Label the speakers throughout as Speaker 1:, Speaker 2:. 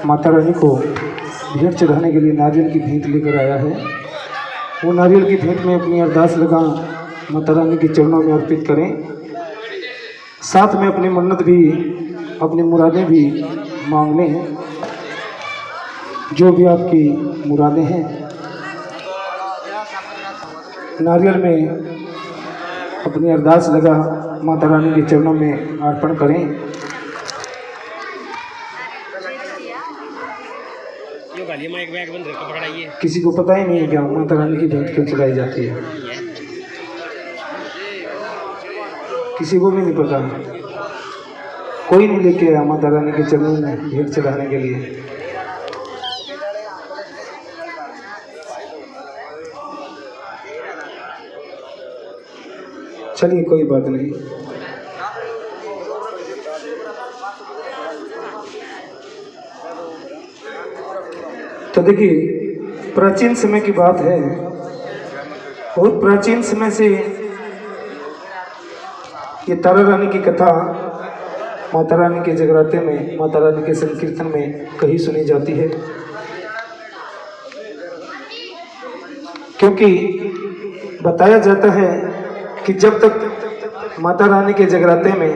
Speaker 1: माता रानी को भेंट चढ़ाने के लिए नारियल की भेंट लेकर आया है। वो नारियल की भेंट में अपनी अरदास लगा माता रानी के चरणों में अर्पित करें। साथ में अपनी मन्नत भी, अपनी मुरादें भी मांग लें। जो भी आपकी मुरादें हैं नारियल में अपनी अरदास लगा माता रानी के चरणों में अर्पण करें। किसी को पता ही नहीं है क्या माता रानी की भेंट क्यों चढ़ाई जाती है, किसी को भी नहीं पता। कोई नहीं लेके आया माता रानी के चरणों में भेंट चढ़ाने के लिए। चलिए कोई बात नहीं। तो देखिए प्राचीन समय की बात है, बहुत प्राचीन समय से ये तारा रानी की कथा माता रानी के जगराते में, माता रानी के संकीर्तन में कहीं सुनी जाती है। क्योंकि बताया जाता है कि जब तक माता रानी के जगराते में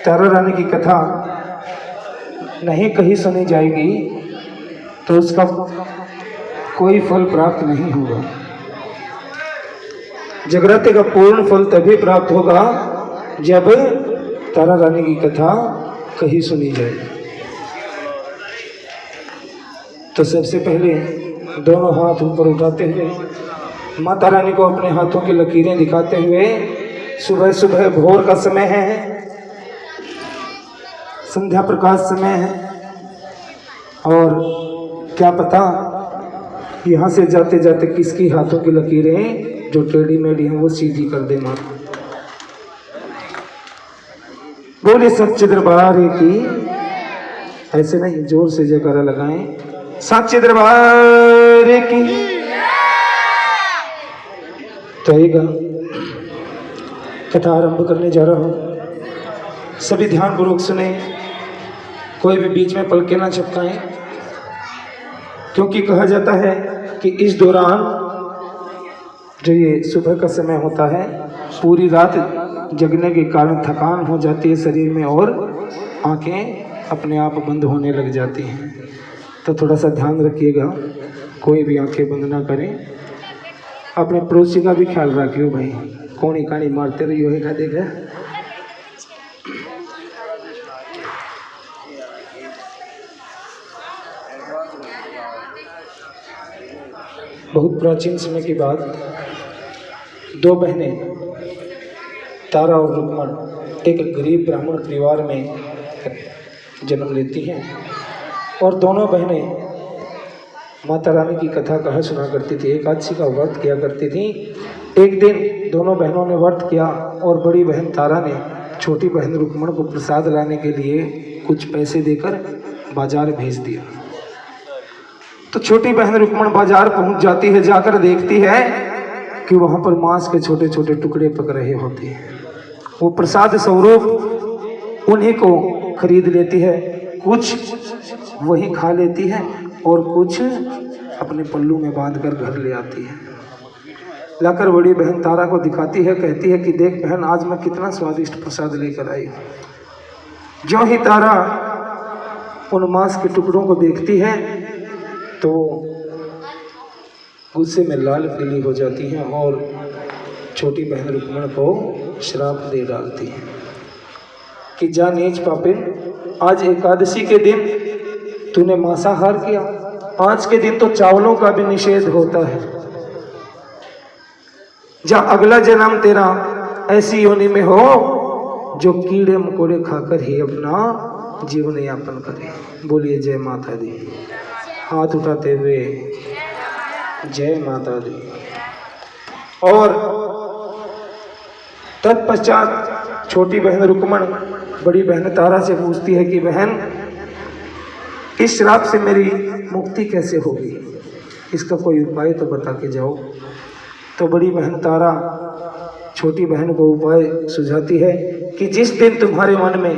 Speaker 1: तारा रानी की कथा नहीं कहीं सुनी जाएगी तो उसका कोई फल प्राप्त नहीं होगा। जगराते का पूर्ण फल तभी प्राप्त होगा जब तारा रानी की कथा कहीं सुनी जाए। तो सबसे पहले दोनों हाथ ऊपर उठाते हुए माता रानी को अपने हाथों की लकीरें दिखाते हुए, सुबह सुबह भोर का समय है, संध्या प्रकाश समय है, और क्या पता यहाँ से जाते जाते किसकी हाथों की लकीरें जो टेढ़ी मेढ़ी हैं वो सीधी कर दे माँ। बोले सच्चे दरबार की, ऐसे नहीं जोर से जयकारा लगाएं, सच्चे दरबार की। तो कथा आरंभ करने जा रहा हूँ, सभी ध्यानपूर्वक सुने, कोई भी बीच में पलके ना झपकाएं। क्योंकि कहा जाता है कि इस दौरान जो ये सुबह का समय होता है, पूरी रात जगने के कारण थकान हो जाती है शरीर में और आंखें अपने आप बंद होने लग जाती हैं। तो थोड़ा सा ध्यान रखिएगा, कोई भी आंखें बंद ना करें। अपने पड़ोसी का भी ख्याल रखियो भाई, कौनी कहानी मारते रहियो है देखा। बहुत प्राचीन समय की बात, दो बहनें तारा और रुक्मण एक गरीब ब्राह्मण परिवार में जन्म लेती हैं। और दोनों बहनें माता रानी की कथा कहा सुना करती थी, एकादशी का व्रत किया करती थी। एक दिन दोनों बहनों ने व्रत किया और बड़ी बहन तारा ने छोटी बहन रुक्मण को प्रसाद लाने के लिए कुछ पैसे देकर बाजार भेज दिया। तो छोटी बहन रुक्मण बाजार पहुंच जाती है, जाकर देखती है कि वहां पर मांस के छोटे छोटे टुकड़े पक रहे होते हैं। वो प्रसाद स्वरूप उन्हीं को खरीद लेती है, कुछ वही खा लेती है और कुछ अपने पल्लू में बांधकर घर ले आती है। लाकर बड़ी बहन तारा को दिखाती है, कहती है कि देख बहन, आज मैं कितना स्वादिष्ट प्रसाद लेकर आई हूँ। जो ही तारा उन मांस के टुकड़ों को देखती है तो गुस्से में लाल पीली हो जाती हैं और छोटी बहन रुक्मण को श्राप दे डालती है कि जा नीच पापिन, आज एकादशी के दिन तूने मांसाहार किया, आज के दिन तो चावलों का भी निषेध होता है। जा अगला जन्म तेरा ऐसी योनि में हो जो कीड़े मकोड़े खाकर ही अपना जीवन यापन करे। बोलिए जय माता दी। हाथ उठाते हुए जय माता दी। और तत्पश्चात छोटी बहन रुक्मण बड़ी बहन तारा से पूछती है कि बहन, इस श्राप से मेरी मुक्ति कैसे होगी, इसका कोई उपाय तो बता के जाओ। तो बड़ी बहन तारा छोटी बहन को उपाय सुझाती है कि जिस दिन तुम्हारे मन में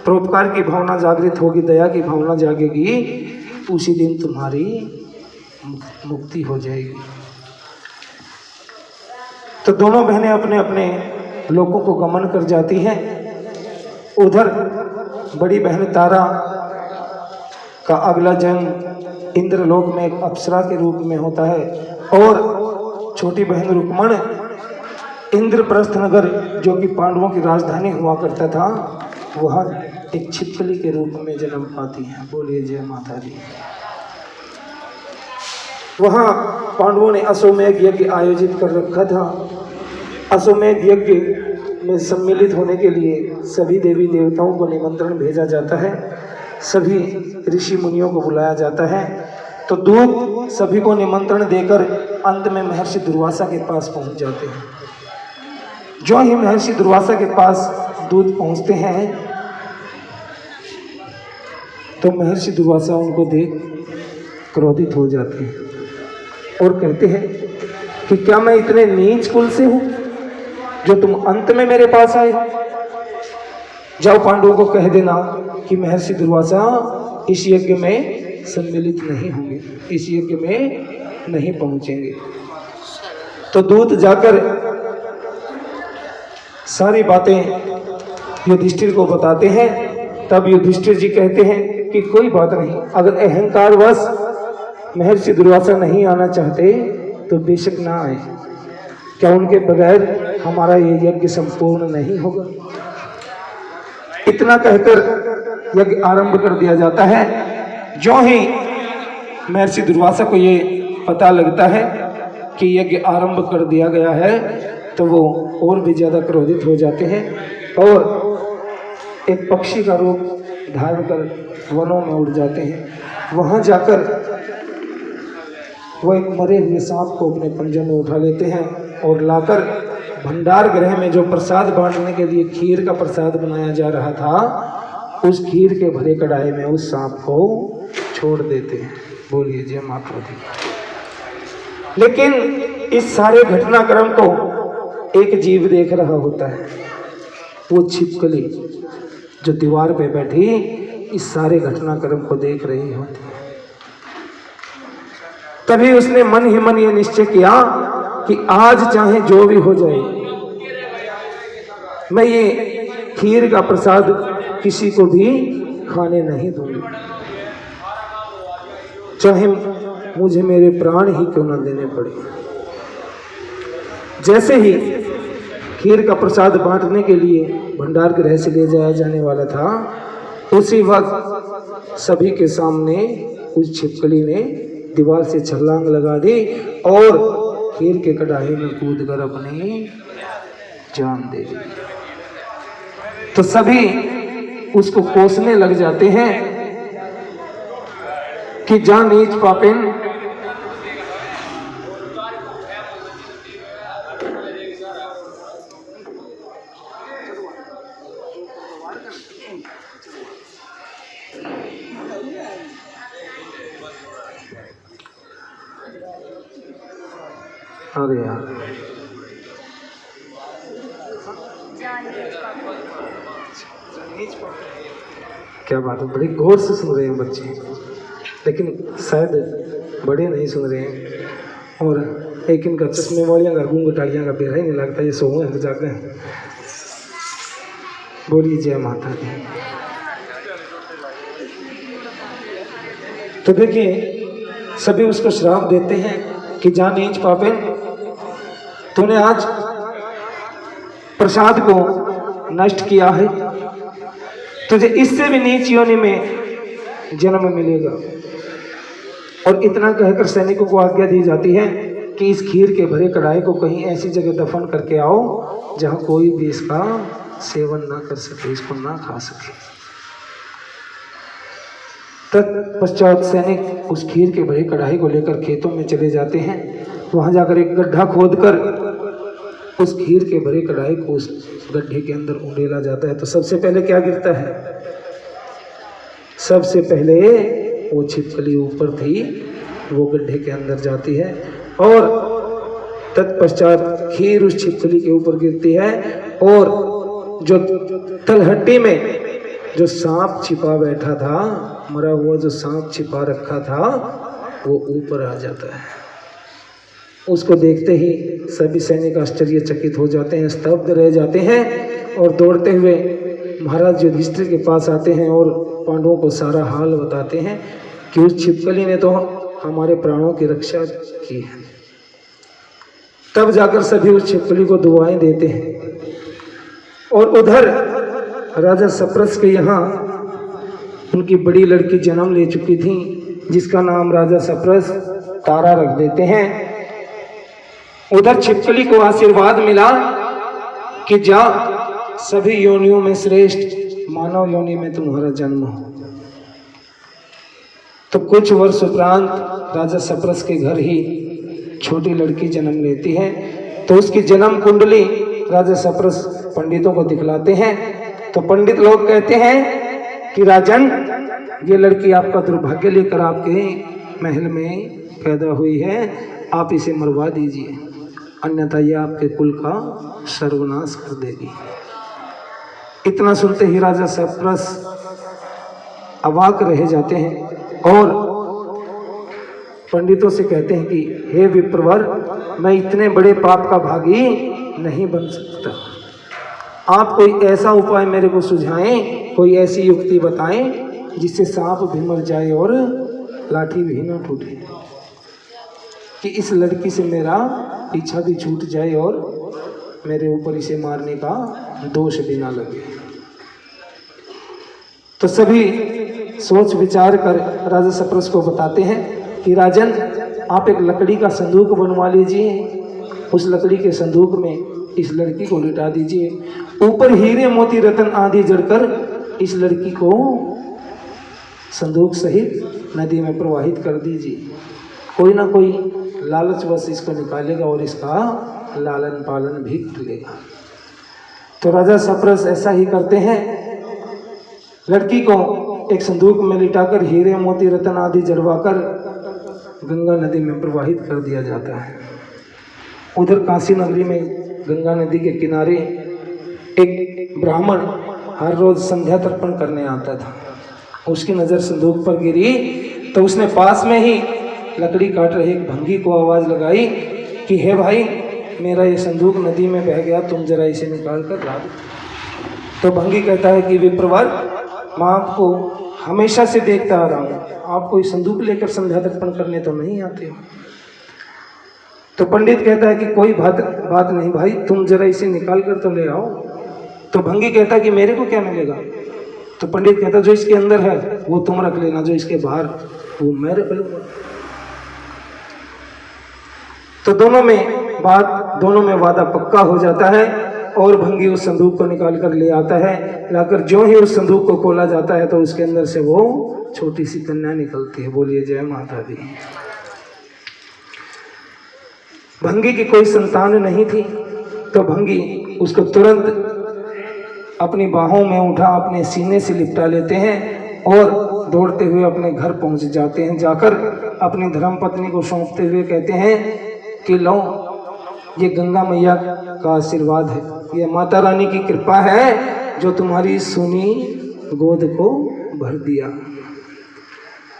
Speaker 1: परोपकार की भावना जागृत होगी, दया की भावना जागेगी, उसी दिन तुम्हारी मुक्ति हो जाएगी। तो दोनों बहनें अपने अपने लोगों को गमन कर जाती हैं। उधर बड़ी बहन तारा का अगला जन्म इंद्रलोक में एक अप्सरा के रूप में होता है और छोटी बहन रुक्मण इंद्रप्रस्थ नगर, जो कि पांडवों की राजधानी हुआ करता था, वह एक छिपकली के रूप में जन्म पाती है। बोलिए जय माता दी। वहाँ पांडवों ने अश्वमेध यज्ञ आयोजित कर रखा था। अश्वमेध यज्ञ में सम्मिलित होने के लिए सभी देवी देवताओं को निमंत्रण भेजा जाता है, सभी ऋषि मुनियों को बुलाया जाता है। तो दूत सभी को निमंत्रण देकर अंत में महर्षि दुर्वासा के पास पहुंच जाते हैं। जो ही महर्षि दुर्वासा के पास दूत पहुंचते हैं तो महर्षि दुर्वासा उनको देख क्रोधित हो जाते हैं और कहते हैं कि क्या मैं इतने नीच कुल से हूं जो तुम अंत में मेरे पास आए हो? जाओ पांडवों को कह देना कि महर्षि दुर्वासा इस यज्ञ में सम्मिलित नहीं होंगे, इस यज्ञ में नहीं पहुंचेंगे। तो दूत जाकर सारी बातें युधिष्ठिर को बताते हैं। तब युधिष्ठिर जी कहते हैं कि कोई बात नहीं, अगर अहंकारवश महर्षि दुर्वासा नहीं आना चाहते तो बेशक ना आए, क्या उनके बगैर हमारा ये यज्ञ संपूर्ण नहीं होगा? इतना कहकर यज्ञ आरंभ कर दिया जाता है। जो ही महर्षि दुर्वासा को ये पता लगता है कि यज्ञ आरंभ कर दिया गया है तो वो और भी ज्यादा क्रोधित हो जाते हैं और एक पक्षी का रूप धारण कर वनों में उड़ जाते हैं। वहां जाकर वो एक मरे हुए सांप को अपने पंजे में उठा लेते हैं और लाकर भंडार गृह में जो प्रसाद बांटने के लिए खीर का प्रसाद बनाया जा रहा था, उस खीर के भरे कढ़ाई में उस सांप को छोड़ देते हैं। बोलिए जय माता दी। लेकिन इस सारे घटनाक्रम को एक जीव देख रहा होता है, वो छिपकली जो दीवार पे बैठी इस सारे घटनाक्रम को देख रही होती है। तभी उसने मन ही मन ये निश्चय किया कि आज चाहे जो भी हो जाए, मैं ये खीर का प्रसाद किसी को भी खाने नहीं दूंगी, चाहे मुझे मेरे प्राण ही क्यों न देने पड़े। जैसे ही खीर का प्रसाद बांटने के लिए भंडार गृह से ले जाया जाने वाला था, उसी वक्त सभी के सामने उस छिपकली ने दीवार से छलांग लगा दी और खीर के कढ़ाई में कूदकर अपनी जान दे दी। तो सभी उसको कोसने लग जाते हैं कि जा नीच पापिन, अरे यार क्या बात है, बड़ी गौर से सुन रहे हैं बच्चे, लेकिन शायद बड़े नहीं सुन रहे हैं। और एक इनका चश्मे वालियाँ का घूंघटालियाँ का बेरा ही नहीं लगता, ये सोए हैं जाके। बोलिए जय माता दी। तो देखिए सभी उसको श्राप देते हैं कि जा नीच पापे, तूने आज प्रसाद को नष्ट किया है, तुझे इससे भी नीच योनि में जन्म मिलेगा। और इतना कहकर सैनिकों को आज्ञा दी जाती है कि इस खीर के भरे कढ़ाई को कहीं ऐसी जगह दफन करके आओ जहां कोई भी इसका सेवन ना कर सके, इसको ना खा सके। तत्पश्चात सैनिक उस खीर के भरी कढ़ाई को लेकर खेतों में चले जाते हैं। वहां जाकर एक गड्ढा खोदकर उस खीर के भरी कढ़ाई को उस गड्ढे के अंदर उंडेला जाता है। तो सबसे पहले क्या गिरता है? सबसे पहले वो छिपकली ऊपर थी, वो गड्ढे के अंदर जाती है और तत्पश्चात खीर उस छिपकली के ऊपर गिरती है और जो तलहट्टी में जो सांप छिपा बैठा था, मरा हुआ जो सांप छिपा रखा था, वो ऊपर आ जाता है। उसको देखते ही सभी सैनिक आश्चर्यचकित हो जाते हैं, स्तब्ध रह जाते हैं और दौड़ते हुए महाराज युधिष्ठिर के पास आते हैं और पांडवों को सारा हाल बताते हैं कि उस छिपकली ने तो हमारे प्राणों की रक्षा की है। तब जाकर सभी उस छिपकली को दुआएं देते हैं। और उधर राजा सप्रस के यहाँ उनकी बड़ी लड़की जन्म ले चुकी थी, जिसका नाम राजा सप्रस तारा रख देते हैं। उधर छिपकली को आशीर्वाद मिला कि जा, सभी योनियों में श्रेष्ठ मानव योनि में तुम्हारा जन्म हो। तो कुछ वर्ष उपरांत राजा सप्रस के घर ही छोटी लड़की जन्म लेती है। तो उसकी जन्म कुंडली राजा सप्रस पंडितों को दिखलाते हैं। तो पंडित लोग कहते हैं कि राजन, ये लड़की आपका दुर्भाग्य लेकर आपके महल में पैदा हुई है, आप इसे मरवा दीजिए, अन्यथा ये आपके कुल का सर्वनाश कर देगी। इतना सुनते ही राजा सप्रस अवाक रह जाते हैं और पंडितों से कहते हैं कि हे विप्रवर, मैं इतने बड़े पाप का भागी नहीं बन सकता। आप कोई ऐसा उपाय मेरे को सुझाएं, कोई ऐसी युक्ति बताएं जिससे सांप भी मर जाए और लाठी भी ना टूटे, कि इस लड़की से मेरा पीछा भी छूट जाए और मेरे ऊपर इसे मारने का दोष भी ना लगे। तो सभी सोच विचार कर राजा सप्रस को बताते हैं कि राजन, आप एक लकड़ी का संदूक बनवा लीजिए, उस लकड़ी के संदूक में इस लड़की को लिटा दीजिए, ऊपर हीरे मोती रतन आदि जड़कर इस लड़की को संदूक सहित नदी में प्रवाहित कर दीजिए। कोई ना कोई लालचवश इसको निकालेगा और इसका लालन पालन भी कर लेगा। तो राजा सप्रस ऐसा ही करते हैं, लड़की को एक संदूक में लिटाकर हीरे मोती रतन आदि जड़वाकर गंगा नदी में प्रवाहित कर दिया जाता है। उधर काशी नगरी में गंगा नदी के किनारे एक ब्राह्मण हर रोज संध्या तर्पण करने आता था। उसकी नज़र संदूक पर गिरी तो उसने पास में ही लकड़ी काट रहे एक भंगी को आवाज़ लगाई कि हे भाई, मेरा ये संदूक नदी में बह गया, तुम जरा इसे निकाल कर ला दो। तो भंगी कहता है कि विप्रवर, मैं आपको हमेशा से देखता आ रहा हूँ, आप कोई संदूक लेकर संध्या तर्पण करने तो नहीं आते हो। तो पंडित कहता है कि कोई बात नहीं भाई, तुम जरा इसे निकाल कर तो ले आओ। तो भंगी कहता है कि मेरे को क्या मिलेगा। तो पंडित कहता है जो इसके अंदर है वो तुम रख लेना, जो इसके बाहर वो मैं रख लूंगा। तो दोनों में वादा पक्का हो जाता है और भंगी उस संदूक को निकाल कर ले आता है। लाकर जो ही उस संदूक को खोला जाता है तो उसके अंदर से वो छोटी सी कन्या निकलती है। बोलिए जय माता दी। भंगी की कोई संतान नहीं थी, तो भंगी उसको तुरंत अपनी बाहों में उठा अपने सीने से लिपटा लेते हैं और दौड़ते हुए अपने घर पहुंच जाते हैं। जाकर अपनी धर्मपत्नी को सौंपते हुए कहते हैं कि लो, ये गंगा मैया का आशीर्वाद है, ये माता रानी की कृपा है जो तुम्हारी सुनी गोद को भर दिया।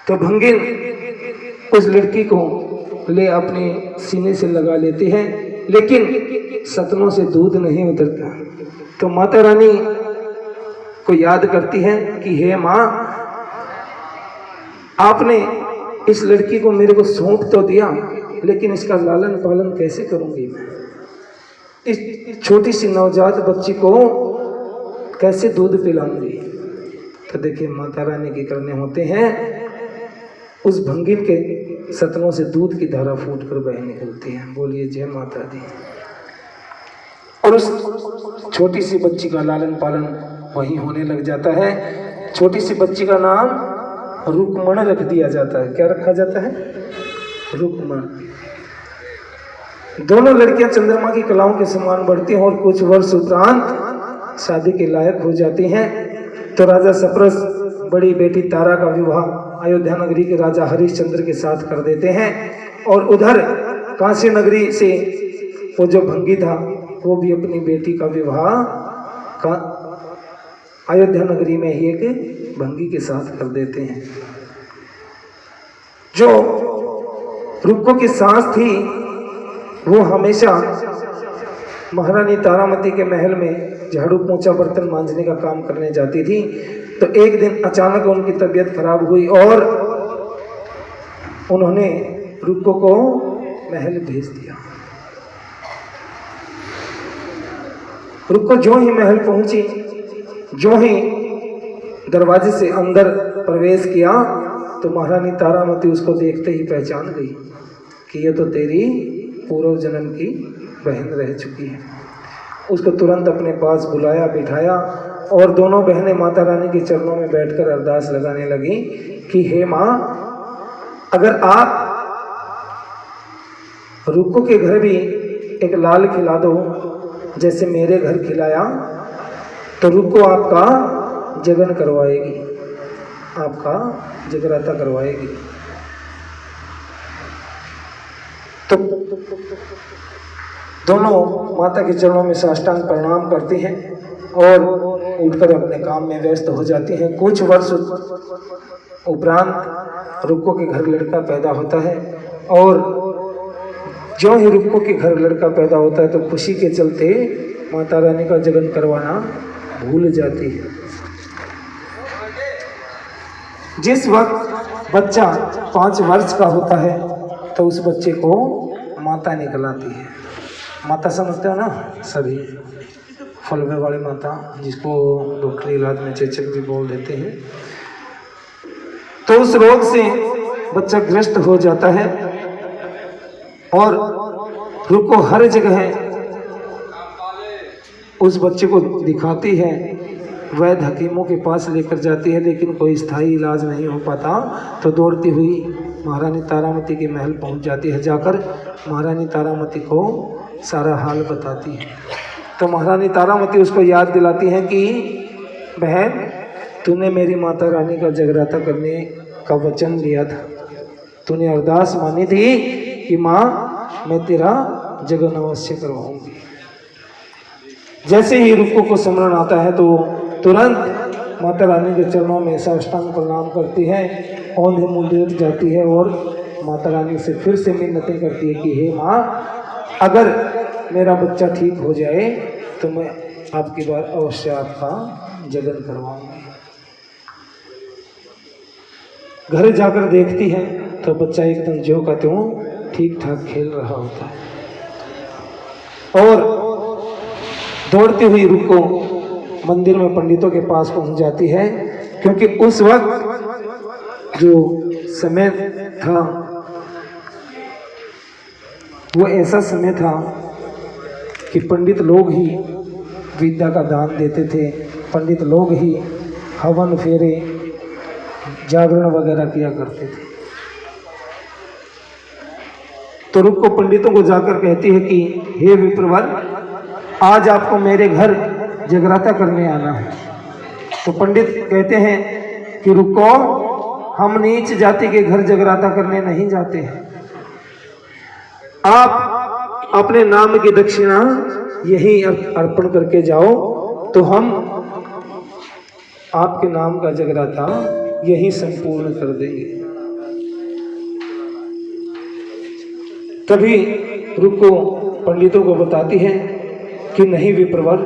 Speaker 1: तो भंगी उस लड़की को ले अपने सीने से लगा लेते हैं, लेकिन सतनों से दूध नहीं उतरता। तो माता रानी को याद करती है कि हे माँ, आपने इस लड़की को मेरे को सौंप तो दिया, लेकिन इसका लालन पालन कैसे करूंगी मैं? इस छोटी सी नवजात बच्ची को कैसे दूध पिलाऊंगी? तो देखिए माता रानी के करने होते हैं, उस भंगी के सतनों से दूध की धारा फूट कर बह निकलती है। बोलिए जय माता दी। और उस छोटी सी बच्ची का लालन पालन वहीं होने लग जाता है। छोटी सी बच्ची का नाम रुक्मण रख दिया जाता है। क्या रखा जाता है? रुक्मण। दोनों लड़कियां चंद्रमा की कलाओं के समान बढ़ती हैं और कुछ वर्ष उपरांत शादी के लायक हो जाती हैं। तो राजा सप्रस बड़ी बेटी तारा का विवाह अयोध्या नगरी के राजा हरिश्चंद्र के साथ कर देते हैं। और उधर काशी नगरी से वो जो भंगी था वो भी अपनी बेटी का विवाह का अयोध्या नगरी में ही एक भंगी के साथ कर देते हैं। जो रुक्को की सास थी वो हमेशा महारानी तारामती के महल में झाड़ू पोंछा बर्तन मांजने का काम करने जाती थी। तो एक दिन अचानक उनकी तबीयत खराब हुई और उन्होंने रुक्को को महल भेज दिया। रुक्को जो ही महल पहुंची, जो ही दरवाजे से अंदर प्रवेश किया तो महारानी तारामती उसको देखते ही पहचान गई कि ये तो तेरी पूर्व जन्म की बहन रह चुकी है। उसको तुरंत अपने पास बुलाया, बिठाया और दोनों बहनें माता रानी के चरणों में बैठकर अरदास लगाने लगी कि हे माँ, अगर आप रुक्को के घर भी एक लाल खिला दो जैसे मेरे घर खिलाया तो रुक्को आपका जगन करवाएगी, आपका जगराता करवाएगी। तो दोनों माता के चरणों में साष्टांग प्रणाम करती हैं और उठकर अपने काम में व्यस्त हो जाती हैं। कुछ वर्ष उपरांत रुक्को के घर लड़का पैदा होता है और जो ही रुक्को के घर लड़का पैदा होता है तो खुशी के चलते माता रानी का जगन करवाना भूल जाती है। जिस वक्त बच्चा 5 वर्ष का होता है तो उस बच्चे को माता निकलाती है। माता समझते हो ना सभी, फलवे वाली माता, जिसको डॉक्टरी इलाज में चेचक भी बोल देते हैं। तो उस रोग से बच्चा ग्रस्त हो जाता है और रुक्को हर जगह उस बच्चे को दिखाती है, वैद्य हकीमों के पास लेकर जाती है, लेकिन कोई स्थायी इलाज नहीं हो पाता। तो दौड़ती हुई महारानी तारामती के महल पहुंच जाती है। जाकर महारानी तारामती को सारा हाल बताती है। तो महारानी तारामती उसको याद दिलाती है कि बहन, तूने मेरी माता रानी का जगराता करने का वचन लिया था, तूने अरदास मानी थी कि माँ मैं तेरा जगन अवश्य करवाऊंगी। जैसे ही रुक्को को स्मरण आता है तो तुरंत माता रानी के चरणों में साष्टांग प्रणाम करती है, औंधे मुंह लेट जाती है और माता रानी से फिर से मिन्नतें करती है कि हे माँ, अगर मेरा बच्चा ठीक हो जाए तो मैं आपकी बार अवश्य आपका जगन करवाऊंगी। घर जाकर देखती है तो बच्चा एकदम ज्यों का त्यों ठीक ठाक खेल रहा होता है और दौड़ती हुई रुक्को मंदिर में पंडितों के पास पहुंच जाती है, क्योंकि उस वक्त जो समय था वो ऐसा समय था कि पंडित लोग ही विद्या का दान देते थे, पंडित लोग ही हवन फेरे जागरण वगैरह किया करते थे। तो रुक्को पंडितों को जाकर कहती है कि हे विप्रवर, आज आपको मेरे घर जगराता करने आना है। तो पंडित कहते हैं कि रुको, हम नीच जाति के घर जगराता करने नहीं जाते हैं, आप अपने नाम की दक्षिणा यही अर्पण करके जाओ तो हम आपके नाम का जगराता यही संपूर्ण कर देंगे। तभी रुक्को पंडितों को बताती है कि नहीं विप्रवर,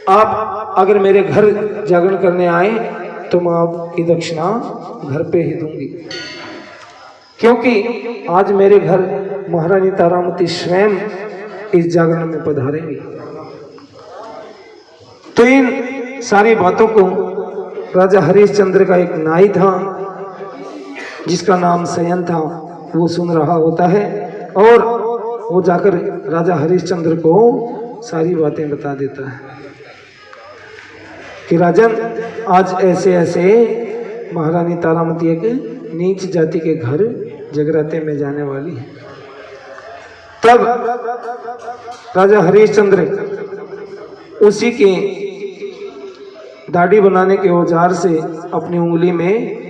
Speaker 1: आप अगर मेरे घर जागरण करने आए तो मैं आपकी दक्षिणा घर पे ही दूंगी, क्योंकि आज मेरे घर महारानी तारामती स्वयं इस जागरण में पधारेंगी। तो इन सारी बातों को राजा हरिश्चंद्र का एक नाई था जिसका नाम सयन था, वो सुन रहा होता है और वो जाकर राजा हरिश्चंद्र को सारी बातें बता देता है कि राजन, आज ऐसे ऐसे महारानी तारामती एक नीच जाति के घर जगराते में जाने वाली है। तब राजा हरिश्चंद्र उसी के दाढ़ी बनाने के औजार से अपनी उंगली में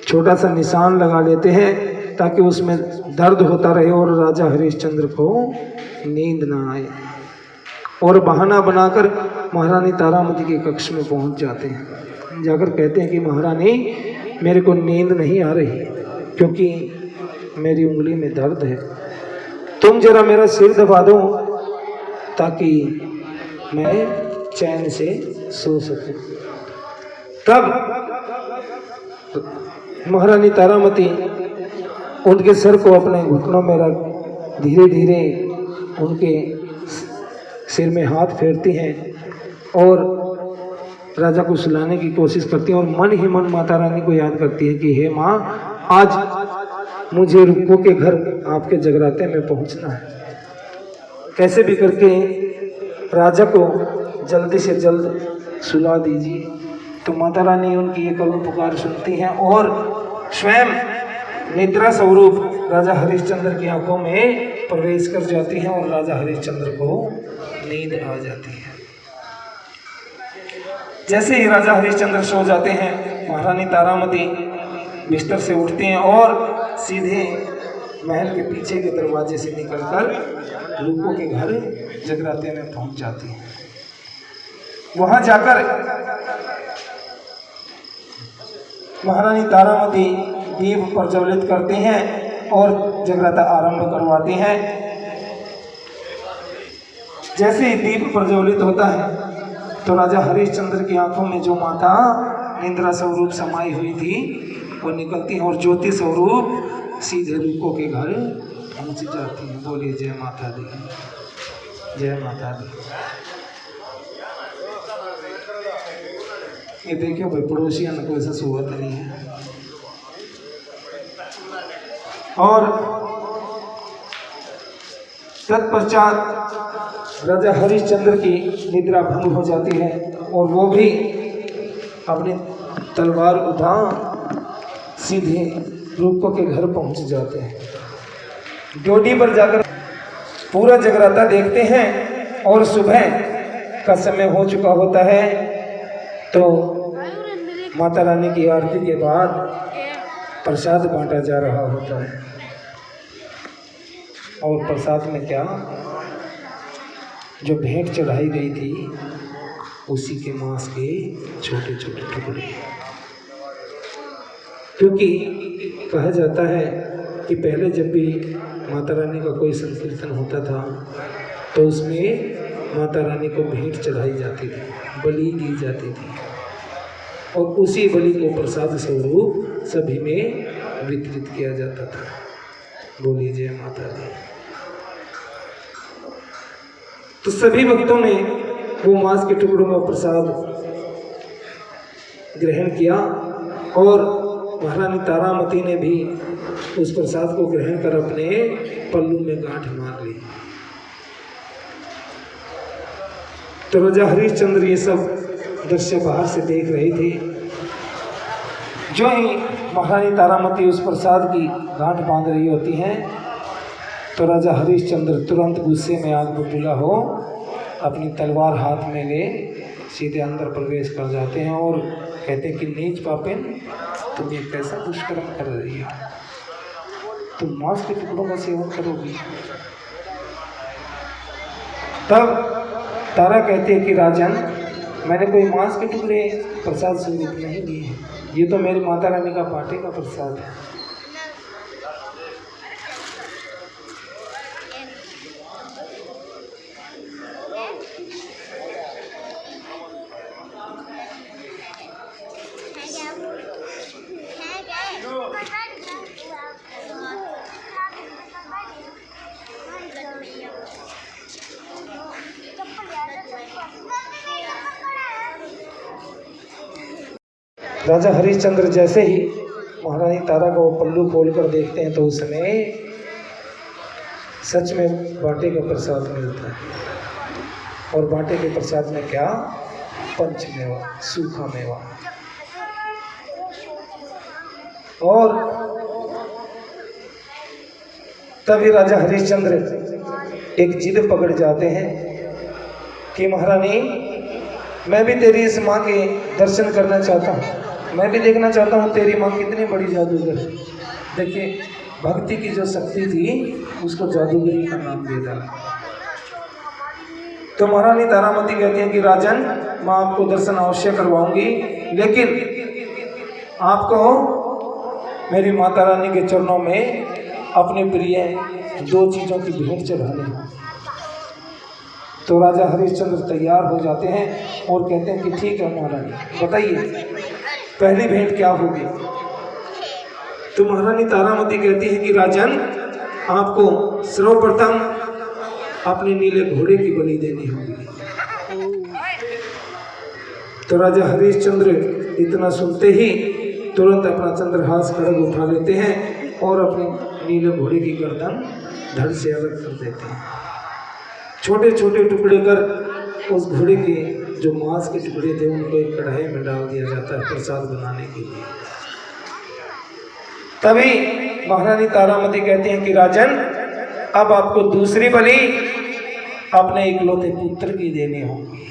Speaker 1: छोटा सा निशान लगा लेते हैं ताकि उसमें दर्द होता रहे और राजा हरिश्चंद्र को नींद ना आए। और बहाना बनाकर महारानी तारामती के कक्ष में पहुंच जाते हैं। जाकर कहते हैं कि महारानी, मेरे को नींद नहीं आ रही क्योंकि मेरी उंगली में दर्द है, तुम जरा मेरा सिर दबा दो ताकि मैं चैन से सो सकूं। तब महारानी तारामती उनके सिर को अपने घुटनों में रख धीरे धीरे उनके सिर में हाथ फेरती हैं और राजा को सुलाने की कोशिश करती हैं और मन ही मन माता रानी को याद करती है कि हे माँ, आज मुझे रुक्को के घर आपके जगराते में पहुंचना है, कैसे भी करके राजा को जल्दी से जल्द सुला दीजिए। तो माता रानी उनकी ये करुण पुकार सुनती हैं और स्वयं निद्रा स्वरूप राजा हरिश्चंद्र की आंखों में प्रवेश कर जाती हैं और राजा हरिश्चंद्र को नींद आ जाती है। जैसे ही राजा हरिश्चंद्र सो जाते हैं, महारानी तारामती बिस्तर से उठती हैं और सीधे महल के पीछे के दरवाजे से निकलकर रुक्को के घर जगराते में पहुंच जाती हैं। वहां जाकर महारानी तारामती दीप प्रज्वलित करती हैं और जगराता आरंभ करवाती हैं। जैसे ही दीप प्रज्वलित होता है तो राजा हरिश्चंद्र की आंखों में जो माता निद्रा स्वरूप समाई हुई थी वो निकलती है और ज्योति स्वरूप सीधे रुक्को के घर पहुंच जाती है। बोलिए जय माता दी, जय माता दी। ये देखियो भाई, पड़ोसियों को ऐसा सोवत नहीं है। और तत्पश्चात राजा हरिश्चंद्र की निद्रा भंग हो जाती है और वो भी अपनी तलवार उठा सीधे रुक्को के घर पहुंच जाते हैं। ड्योढ़ी पर जाकर पूरा जगराता देखते हैं और सुबह का समय हो चुका होता है। तो माता रानी की आरती के बाद प्रसाद बांटा जा रहा होता है और प्रसाद में क्या, जो भेंट चढ़ाई गई थी उसी के मांस के छोटे छोटे टुकड़े। क्योंकि कहा जाता है कि पहले जब भी माता रानी का कोई संकीर्तन होता था तो उसमें माता रानी को भेंट चढ़ाई जाती थी, बलि दी जाती थी और उसी बलि को प्रसाद स्वरूप सभी में वितरित किया जाता था। बोलिए जय माता दी। तो सभी भक्तों ने वो मांस के टुकड़ों का प्रसाद ग्रहण किया और महारानी तारामती ने भी उस प्रसाद को ग्रहण कर अपने पल्लू में गांठ मार ली। तो राजा हरिश्चंद्र ये सब दृश्य बाहर से देख रहे थे। जो ही महारानी तारामती उस प्रसाद की गांठ बांध रही होती हैं तो राजा हरिश्चंद्र तुरंत गुस्से में आग बबूला हो अपनी तलवार हाथ में ले सीधे अंदर प्रवेश कर जाते हैं और कहते हैं कि नीच पापिन, तुम ये कैसा दुष्कर्म कर रही हो, तुम मांस के टुकड़ों का सेवन करोगी। तब तारा कहती है कि राजन, मैंने कोई मांस के टुकड़े प्रसाद स्वरूप नहीं लिए, ये तो मेरी माता रानी का बाटे का प्रसाद है। राजा हरिश्चंद्र जैसे ही महारानी तारा का वो पल्लू खोलकर देखते हैं तो उसमें सच में बाटे का प्रसाद मिलता है। और बाटे के प्रसाद में क्या, पंचमेवा, सूखा मेवा। और तभी राजा हरिश्चंद्र एक जिद पकड़ जाते हैं कि महारानी, मैं भी तेरी इस माँ के दर्शन करना चाहता हूँ, मैं भी देखना चाहता हूँ तेरी माँ कितनी बड़ी जादूगर है। देखिए भक्ति की जो शक्ति थी उसको जादूगरी का नाम दे डाला। तो महारानी तारामती कहती हैं कि राजन, मैं आपको दर्शन अवश्य करवाऊंगी, लेकिन आपको मेरी माता रानी के चरणों में अपने प्रिय 2 चीज़ों की भेंट चढ़ानी है। तो राजा हरिश्चंद्र तैयार हो जाते हैं और कहते हैं कि ठीक है महारानी, बताइए पहली भेंट क्या होगी। तो महारानी तारामती कहती है कि राजन, आपको सर्वप्रथम अपने नीले घोड़े की बलि देनी होगी। तो राजा हरिश्चंद्र इतना सुनते ही तुरंत अपना चंद्रहास खड्ग उठा लेते हैं और अपने नीले घोड़े की गर्दन धड़ से अलग कर देते हैं। छोटे छोटे टुकड़े कर उस घोड़े के जो मांस के टुकड़े थे उनको एक कढ़ाई में डाल दिया जाता है प्रसाद बनाने के लिए। तभी महारानी तारामती कहती हैं कि राजन, अब आपको दूसरी बलि अपने इकलौते पुत्र की देनी होगी।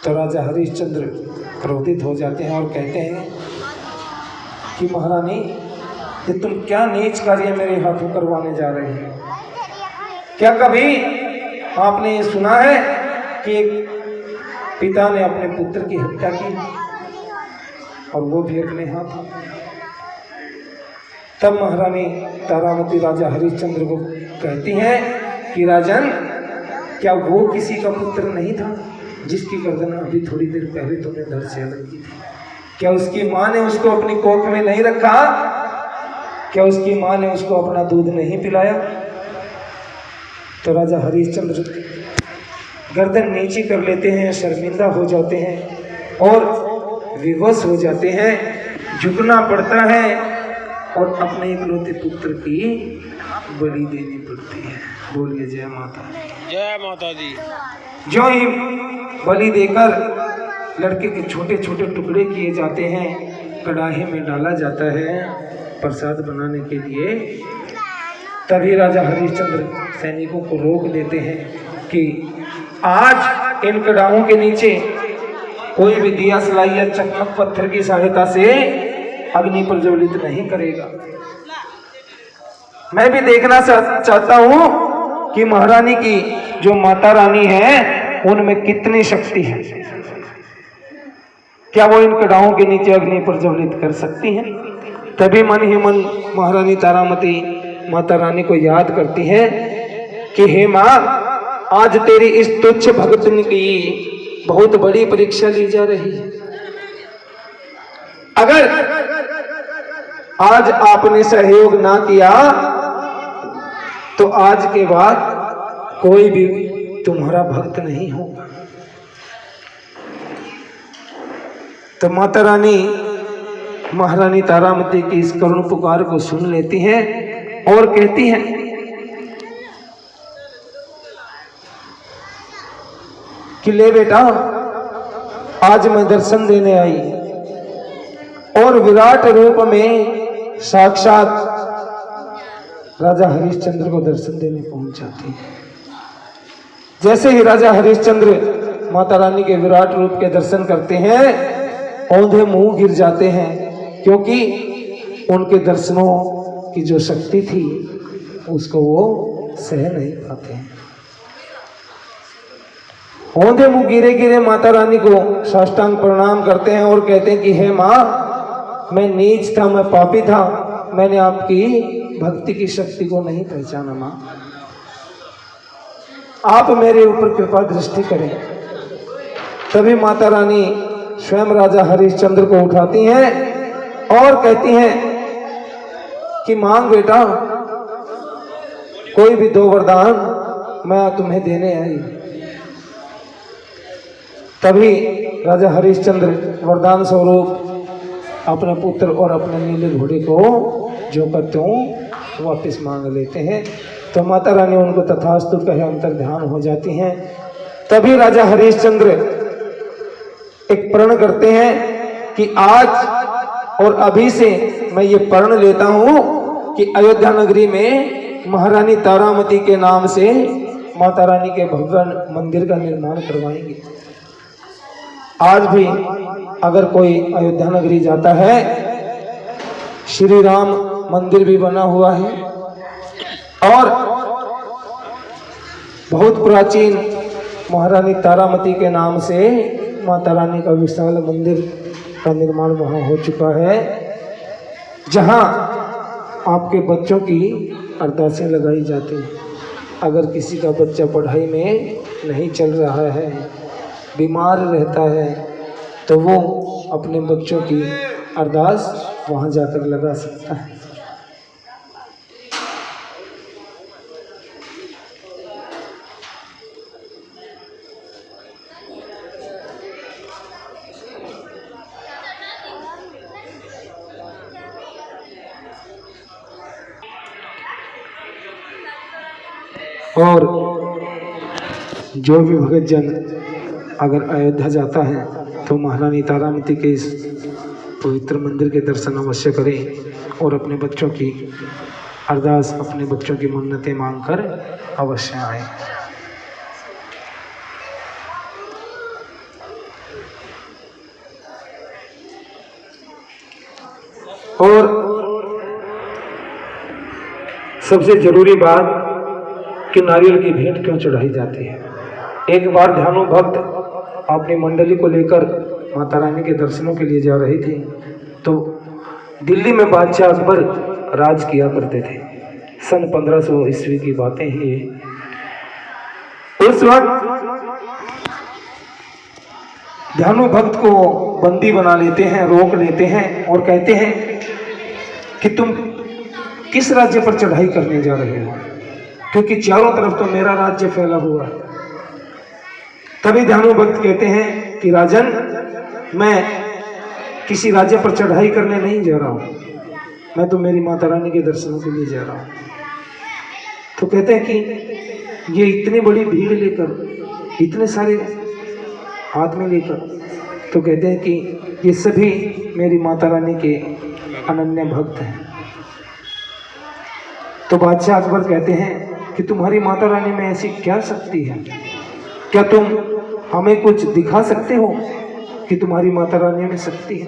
Speaker 1: तो राजा हरिश्चंद्र क्रोधित हो जाते हैं और कहते हैं कि महारानी, ये तुम क्या नीच कार्य मेरे हाथों करवाने जा रहे हैं। क्या कभी आपने ये सुना है कि एक पिता ने अपने पुत्र की हत्या की और वो भी अपने हाथों। तब महारानी तारामती राजा हरिश्चंद्र को कहती हैं कि राजन, क्या वो किसी का पुत्र नहीं था जिसकी गर्दन अभी थोड़ी देर पहले तुमने धड़ से अलग की थी? क्या उसकी माँ ने उसको अपनी कोख में नहीं रखा? क्या उसकी माँ ने उसको अपना दूध नहीं पिलाया? तो राजा हरिश्चंद्र गर्दन नीची कर लेते हैं, शर्मिंदा हो जाते हैं और विवश हो जाते हैं। झुकना पड़ता है और अपने इकलौते पुत्र की बलि देनी पड़ती है। बोलिए जय माता दी।
Speaker 2: जय माता दी।
Speaker 1: जो ही बलि देकर लड़के के छोटे छोटे टुकड़े किए जाते हैं, कढ़ाई में डाला जाता है प्रसाद बनाने के लिए, तभी राजा हरिश्चंद्र सैनिकों को रोक देते हैं कि आज इन कड़ाहों के नीचे कोई भी दिया सलाई या चकमक पत्थर की सहायता से अग्नि प्रज्वलित नहीं करेगा। मैं भी देखना चाहता हूं कि महारानी की जो माता रानी है उनमें कितनी शक्ति है। क्या वो इन कड़ाहों के नीचे अग्नि प्रज्वलित कर सकती हैं? तभी मन ही मन महारानी तारामती माता रानी को याद करती है कि हे माँ, आज तेरी इस तुच्छ भक्तन की बहुत बड़ी परीक्षा ली जा रही है। अगर आज आपने सहयोग ना किया तो आज के बाद कोई भी तुम्हारा भक्त नहीं होगा। तो माता रानी महारानी तारामती की इस करुण पुकार को सुन लेती हैं और कहती हैं कि ले बेटा, आज मैं दर्शन देने आई और विराट रूप में साक्षात राजा हरिश्चंद्र को दर्शन देने पहुंच जाती है। जैसे ही राजा हरिश्चंद्र माता रानी के विराट रूप के दर्शन करते हैं, औंधे मुंह गिर जाते हैं, क्योंकि उनके दर्शनों की जो शक्ति थी उसको वो सह नहीं पाते हैं। औंधे मुंह गिरे गिरे माता रानी को साष्टांग प्रणाम करते हैं और कहते हैं कि हे माँ, मैं नीच था, मैं पापी था, मैंने आपकी भक्ति की शक्ति को नहीं पहचाना। माँ, आप मेरे ऊपर कृपा दृष्टि करें। तभी माता रानी स्वयं राजा हरिश्चंद्र को उठाती हैं और कहती हैं कि मांग बेटा, कोई भी 2 वरदान मैं तुम्हें देने आई। तभी राजा हरिश्चंद्र वरदान स्वरूप अपने पुत्र और अपने नीले घोड़े को जो करते हो वापस मांग लेते हैं। तो माता रानी उनको तथास्तु कहे अंतर ध्यान हो जाती हैं। तभी राजा हरिश्चंद्र एक प्रण करते हैं कि आज और अभी से मैं ये प्रण लेता हूं कि अयोध्या नगरी में महारानी तारामती के नाम से माता रानी के भव्य मंदिर का निर्माण करवाएंगे। आज भी अगर कोई अयोध्या नगरी जाता है, श्री राम मंदिर भी बना हुआ है और बहुत प्राचीन महारानी तारामती के नाम से माता रानी का विशाल मंदिर का निर्माण वहाँ हो चुका है, जहाँ आपके बच्चों की अरदासें लगाई जाती हैं। अगर किसी का बच्चा पढ़ाई में नहीं चल रहा है, बीमार रहता है, तो वो अपने बच्चों की अरदास वहाँ जाकर लगा सकता है। और जो भी भगत जन अगर अयोध्या जाता है तो महारानी तारामती के इस पवित्र मंदिर के दर्शन अवश्य करें और अपने बच्चों की अरदास, अपने बच्चों की मन्नतें मांगकर अवश्य आए। और सबसे जरूरी बात कि नारियल की भेंट क्यों चढ़ाई जाती है। एक बार ध्यानु भक्त अपनी मंडली को लेकर माता रानी के दर्शनों के लिए जा रही थी, तो दिल्ली में बादशाह अकबर राज किया करते थे। सन 1500 ईस्वी की बातें हैं ये। उस वक्त ध्यानु भक्त को बंदी बना लेते हैं, रोक लेते हैं और कहते हैं कि तुम किस राज्य पर चढ़ाई करने जा रहे हो, क्योंकि चारों तरफ तो मेरा राज्य फैला हुआ है। तभी ध्यानु भक्त कहते हैं कि राजन, मैं किसी राज्य पर चढ़ाई करने नहीं जा रहा हूं, मैं तो मेरी माता रानी के दर्शनों के लिए जा रहा हूं। तो कहते हैं कि ये इतनी बड़ी भीड़ लेकर, इतने सारे आदमी लेकर, तो कहते हैं कि ये सभी मेरी माता रानी के अनन्य भक्त हैं। तो बादशाह अकबर कहते हैं कि तुम्हारी माता रानी में ऐसी क्या शक्ति है, क्या तुम हमें कुछ दिखा सकते हो कि तुम्हारी माता रानी में शक्ति है।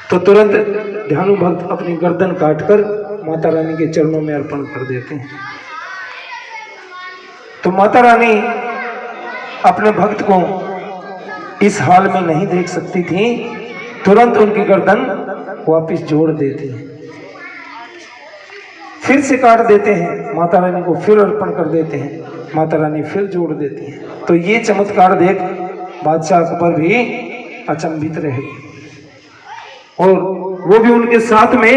Speaker 1: तो तुरंत ध्यानु भक्त अपनी गर्दन काटकर माता रानी के चरणों में अर्पण कर देते हैं। तो माता रानी अपने भक्त को इस हाल में नहीं देख सकती थी, तुरंत उनकी गर्दन वापस जोड़ देती है, फिर से काट देते हैं, माता रानी को फिर अर्पण कर देते हैं, माता रानी फिर जोड़ देती हैं। तो ये चमत्कार देख बादशाह अकबर भी अचंभित रहे और वो भी उनके साथ में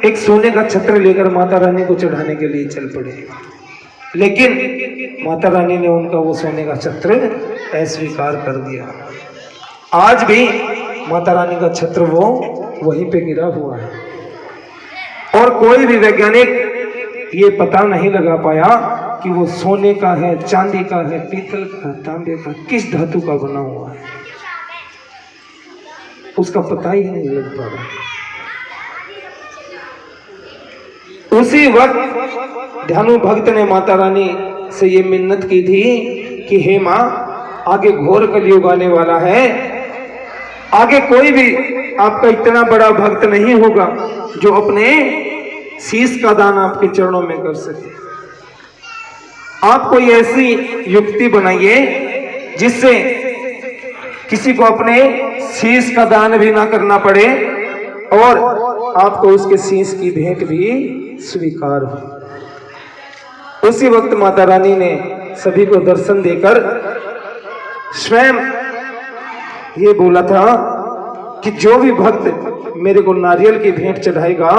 Speaker 1: एक सोने का छत्र लेकर माता रानी को चढ़ाने के लिए चल पड़े। लेकिन माता रानी ने उनका वो सोने का छत्र अस्वीकार कर दिया। आज भी माता रानी का छत्र वो वहीं पे गिरा हुआ है और कोई भी वैज्ञानिक ये पता नहीं लगा पाया कि वो सोने का है, चांदी का है, पीतल का, तांबे का, किस धातु का बना हुआ है, उसका पता ही नहीं लग पा रहा। उसी वक्त ध्यानु भक्त ने माता रानी से ये मिन्नत की थी कि हे माँ, आगे घोर कलयुग आने वाला है, आगे कोई भी आपका इतना बड़ा भक्त नहीं होगा जो अपने शीश का दान आपके चरणों में कर सके। आप कोई ऐसी युक्ति बनाइए जिससे किसी को अपने शीश का दान भी ना करना पड़े और आपको उसके शीश की भेंट भी स्वीकार हो। उसी वक्त माता रानी ने सभी को दर्शन देकर स्वयं ये बोला था कि जो भी भक्त मेरे को नारियल की भेंट चढ़ाएगा,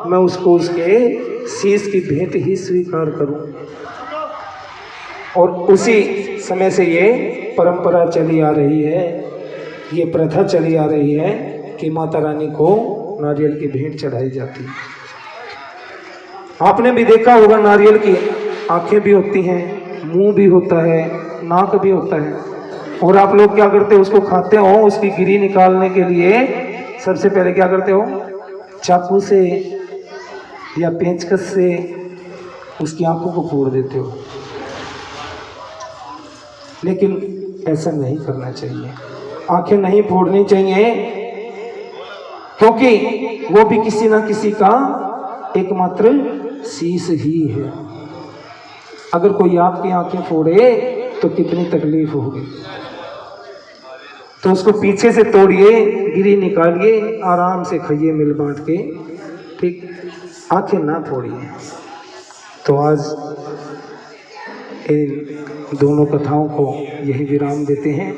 Speaker 1: मैं उसको उसके शीश की भेंट ही स्वीकार करूं। और उसी समय से ये परंपरा चली आ रही है, ये प्रथा चली आ रही है कि माता रानी को नारियल की भेंट चढ़ाई जाती है। आपने भी देखा होगा, नारियल की आंखें भी होती हैं, मुंह भी होता है, नाक भी होता है, और आप लोग क्या करते हो, उसको खाते हो, उसकी गिरी निकालने के लिए सबसे पहले क्या करते हो, चाकू से या पेंचकस से उसकी आंखों को फोड़ देते हो। लेकिन ऐसा नहीं करना चाहिए, आंखें नहीं फोड़नी चाहिए, क्योंकि वो भी किसी ना किसी का एकमात्र शीश ही है। अगर कोई आपकी आंखें फोड़े तो कितनी तकलीफ होगी, तो उसको पीछे से तोड़िए, गिरी निकालिए, आराम से खाइए मिल बांट के, ठीक, आंखें ना फोड़िए। तो आज इन दोनों कथाओं को यही विराम देते हैं।